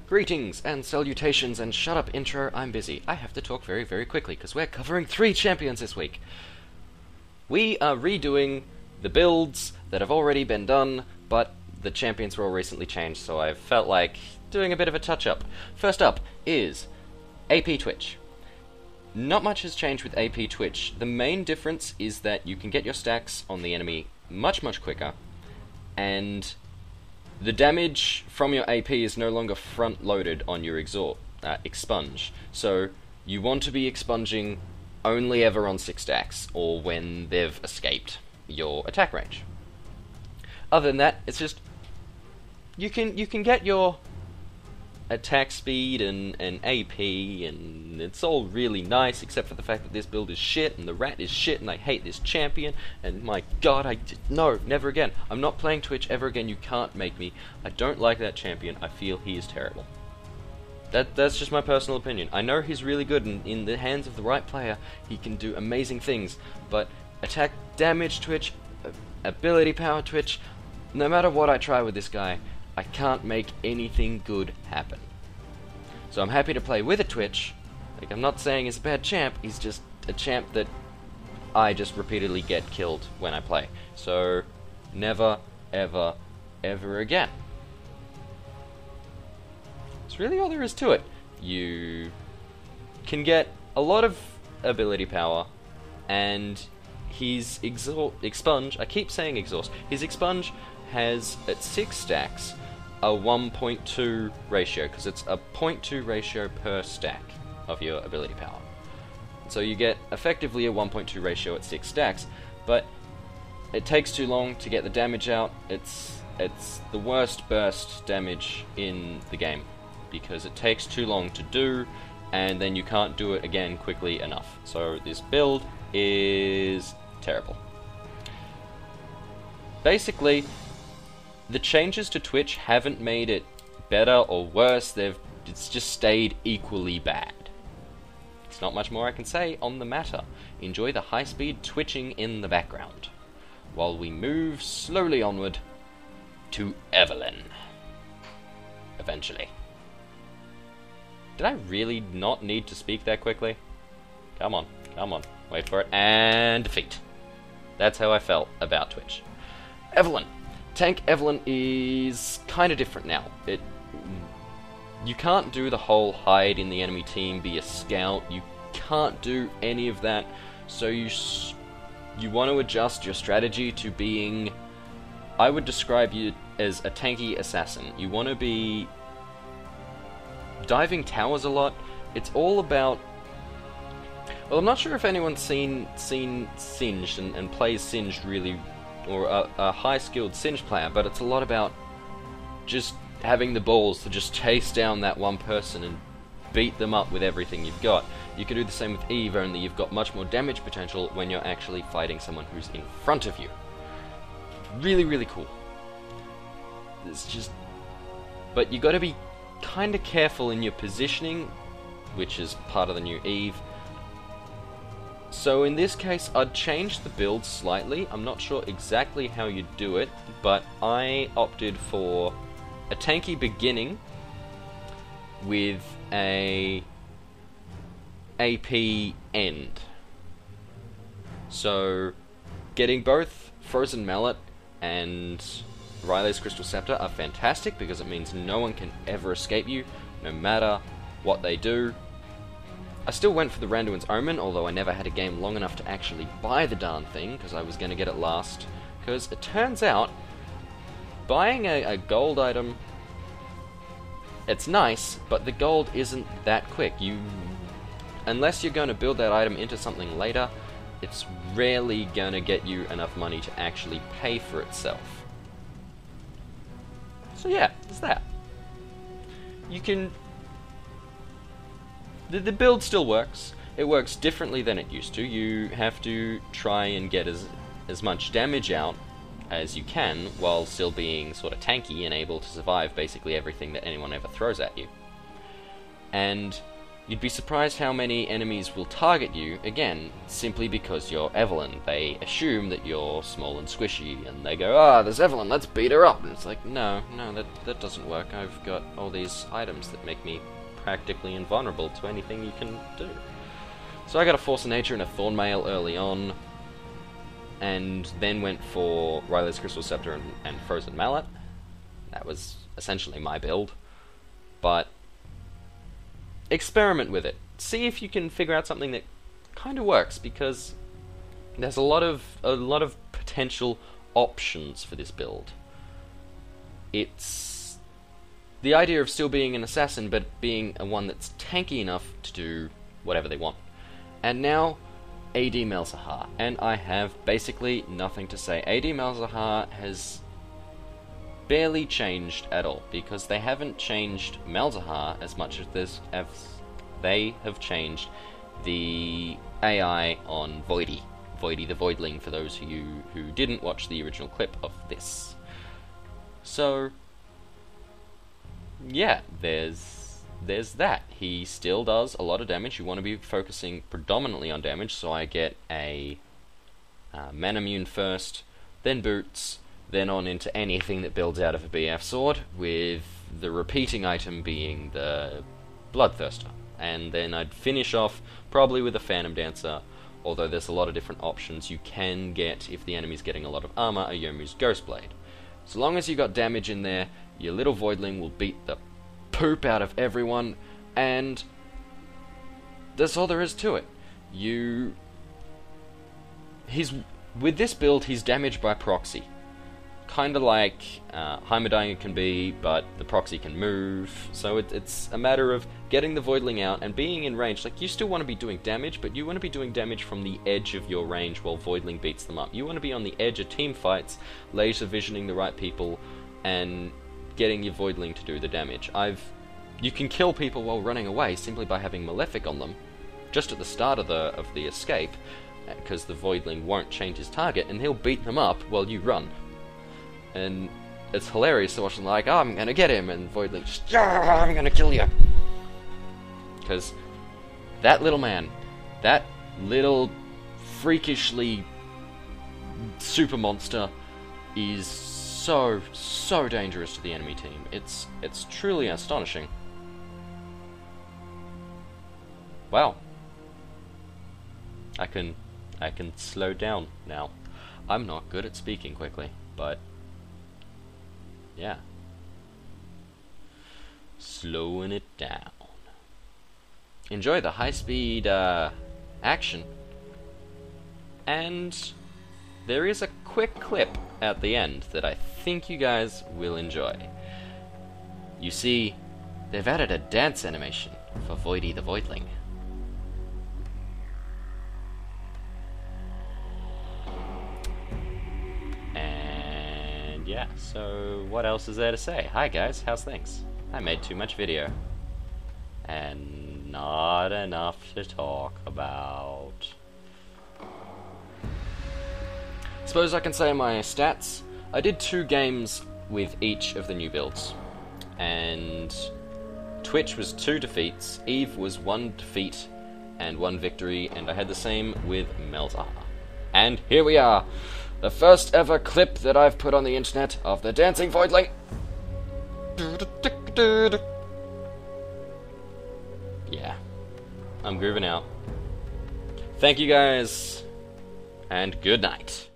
Greetings and salutations and shut up intro, I'm busy. I have to talk very, very quickly because we're covering 3 champions this week. We are redoing the builds that have already been done, but the champions were all recently changed, so I felt like doing a bit of a touch-up. First up is AP Twitch. Not much has changed with AP Twitch. The main difference is that you can get your stacks on the enemy much, much quicker, and the damage from your AP is no longer front-loaded on your expunge. So you want to be expunging only ever on 6 stacks, or when they've escaped your attack range. Other than that, it's just you can get your attack speed and AP, and it's all really nice, except for the fact that this build is shit, and the rat is shit, and I hate this champion, and my god, no, never again. I'm not playing Twitch ever again, you can't make me. I don't like that champion, I feel he is terrible. That's just my personal opinion. I know he's really good, and in the hands of the right player, he can do amazing things, but attack damage Twitch, ability power Twitch, no matter what I try with this guy, I can't make anything good happen. So I'm happy to play with a Twitch. Like, I'm not saying he's a bad champ, he's just a champ that I just repeatedly get killed when I play. So, never, ever, ever again. That's really all there is to it. You can get a lot of ability power, and his expunge, I keep saying exhaust, his expunge has, at 6 stacks, a 1.2 ratio, because it's a 0.2 ratio per stack of your ability power. So you get effectively a 1.2 ratio at 6 stacks, but it takes too long to get the damage out. It's the worst burst damage in the game, because it takes too long to do, and then you can't do it again quickly enough. So this build is terrible. Basically, the changes to Twitch haven't made it better or worse, it's just stayed equally bad. There's not much more I can say on the matter. Enjoy the high-speed twitching in the background, while we move slowly onward to Evelyn. Eventually. Did I really not need to speak that quickly? Come on, wait for it, and defeat. That's how I felt about Twitch. Evelyn. Tank Evelyn is kind of different now. You can't do the whole hide in the enemy team, be a scout, you can't do any of that, so you want to adjust your strategy to being, I would describe you as a tanky assassin. You want to be diving towers a lot. It's all about, well, I'm not sure if anyone's seen Singed and plays Singed really, or a high-skilled Singed player, but it's a lot about just having the balls to just chase down that one person and beat them up with everything you've got. You can do the same with Eve, only you've got much more damage potential when you're actually fighting someone who's in front of you. Really, really cool. It's just, but you got to be kind of careful in your positioning, which is part of the new Eve. So in this case, I'd change the build slightly. I'm not sure exactly how you do it, but I opted for a tanky beginning with a AP end. So getting both Frozen Mallet and Riley's Crystal Scepter are fantastic, because it means no one can ever escape you, no matter what they do. I still went for the Randuin's Omen, although I never had a game long enough to actually buy the darn thing, because I was going to get it last. Because it turns out, buying a gold item, it's nice, but the gold isn't that quick. Unless you're going to build that item into something later, it's rarely going to get you enough money to actually pay for itself. So yeah, there's that. You can... The build still works. It works differently than it used to. You have to try and get as much damage out as you can, while still being sort of tanky and able to survive basically everything that anyone ever throws at you. And you'd be surprised how many enemies will target you, again, simply because you're Evelyn. They assume that you're small and squishy, and they go, "Ah, there's Evelyn, let's beat her up." And it's like, no, that doesn't work. I've got all these items that make me practically invulnerable to anything you can do. So I got a Force of Nature and a Thornmail early on, and then went for Riley's Crystal Scepter and Frozen Mallet. That was essentially my build. But experiment with it. See if you can figure out something that kind of works, because there's a lot of potential options for this build. It's the idea of still being an assassin, but being a one that's tanky enough to do whatever they want. And now, AD Malzahar, and I have basically nothing to say. AD Malzahar has barely changed at all, because they haven't changed Malzahar as much as they have changed the AI on Voidy the Voidling, for those of you who didn't watch the original clip of this. So yeah, there's that. He still does a lot of damage. You want to be focusing predominantly on damage, so I get a Manamune first, then Boots, then on into anything that builds out of a BF sword, with the repeating item being the Bloodthirster. And then I'd finish off probably with a Phantom Dancer, although there's a lot of different options. You can get, if the enemy's getting a lot of armor, a Yomu's Ghostblade. So long as you got damage in there, your little Voidling will beat the poop out of everyone, and that's all there is to it. With this build, he's damaged by proxy. Kind of like Heimerdinger can be, but the proxy can move, so it's a matter of getting the Voidling out and being in range. Like, you still want to be doing damage, but you want to be doing damage from the edge of your range while Voidling beats them up. You want to be on the edge of team fights, laser visioning the right people, and getting your Voidling to do the damage. You can kill people while running away simply by having Malefic on them, just at the start of the escape, because the Voidling won't change his target, and he'll beat them up while you run. And it's hilarious to watch them like, "Oh, I'm gonna get him," and Voidling just, "Yeah, I'm gonna kill you." Because that little man, that little freakishly super monster, is so dangerous to the enemy team. It's truly astonishing. Wow. I can slow down now. I'm not good at speaking quickly, but yeah. Slowing it down. Enjoy the high-speed action. And there is a quick clip at the end that I think you guys will enjoy. You see, they've added a dance animation for Voidy the Voidling. And yeah, so what else is there to say? Hi guys, how's things? I made too much video. And not enough to talk about. Suppose I can say my stats. I did 2 games with each of the new builds. And Twitch was 2 defeats, Eve was 1 defeat and 1 victory, and I had the same with Malzahar. And here we are! The first ever clip that I've put on the internet of the dancing Voidling! Yeah. I'm grooving out. Thank you guys, and good night.